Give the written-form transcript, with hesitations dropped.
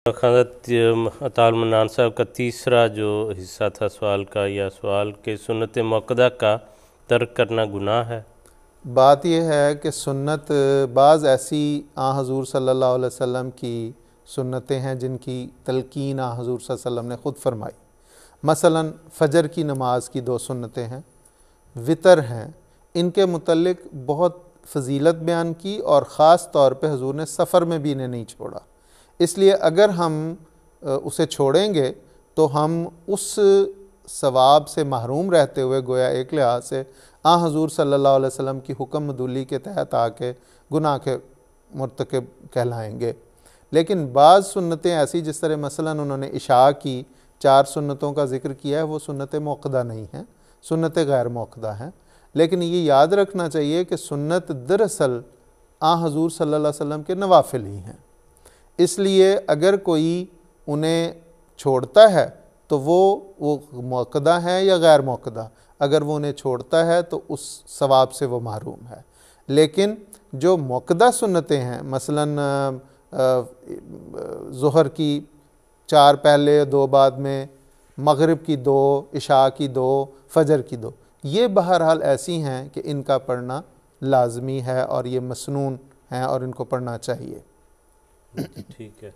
حضرت عطا المنان صاحب کا تیسرا جو حصہ تھا سوال کا، یا سوال کہ سنت مؤکدہ کا ترک کرنا گناہ ہے؟ بات یہ ہے کہ سنت بعض ایسی حضور صلی اللہ علیہ وسلم کی سنتیں ہیں جن کی تلقین حضور صلی اللہ علیہ وسلم نے خود فرمائی. مثلا فجر کی نماز کی 2 سنتیں ہیں، وطر ہیں، ان کے متعلق بہت فضیلت بیان کی، اور خاص طور پہ حضور نے سفر میں بھی انہیں نہیں چھوڑا. اس لیے اگر ہم اسے چھوڑیں گے تو ہم اس ثواب سے محروم رہتے ہوئے گویا ایک لحاظ سے حضور صلی اللہ علیہ وسلم کی حکم مدولی کے تحت آ کے گناہ کے مرتکب کہلائیں گے. لیکن بعض سنتیں ایسی، جس طرح مثلا انہوں نے عشاء کی 4 سنتوں کا ذکر کیا ہے، وہ سنت مؤکدہ نہیں ہیں، سنت غیر مؤکدہ ہیں. لیکن یہ یاد رکھنا چاہیے کہ سنت دراصل حضور صلی اللہ علیہ وسلم کے نوافل ہی ہیں. اس لیے اگر کوئی انہیں چھوڑتا ہے تو وہ مؤکدہ ہیں یا غیر مؤکدہ، اگر وہ انہیں چھوڑتا ہے تو اس ثواب سے وہ محروم ہے. لیکن جو مؤکدہ سنتیں ہیں، مثلا ظہر کی 4 پہلے 2 بعد میں، مغرب کی 2، عشاء کی 2، فجر کی 2، یہ بہرحال ایسی ہیں کہ ان کا پڑھنا لازمی ہے اور یہ مسنون ہیں اور ان کو پڑھنا چاہیے. ٹھیک ہے.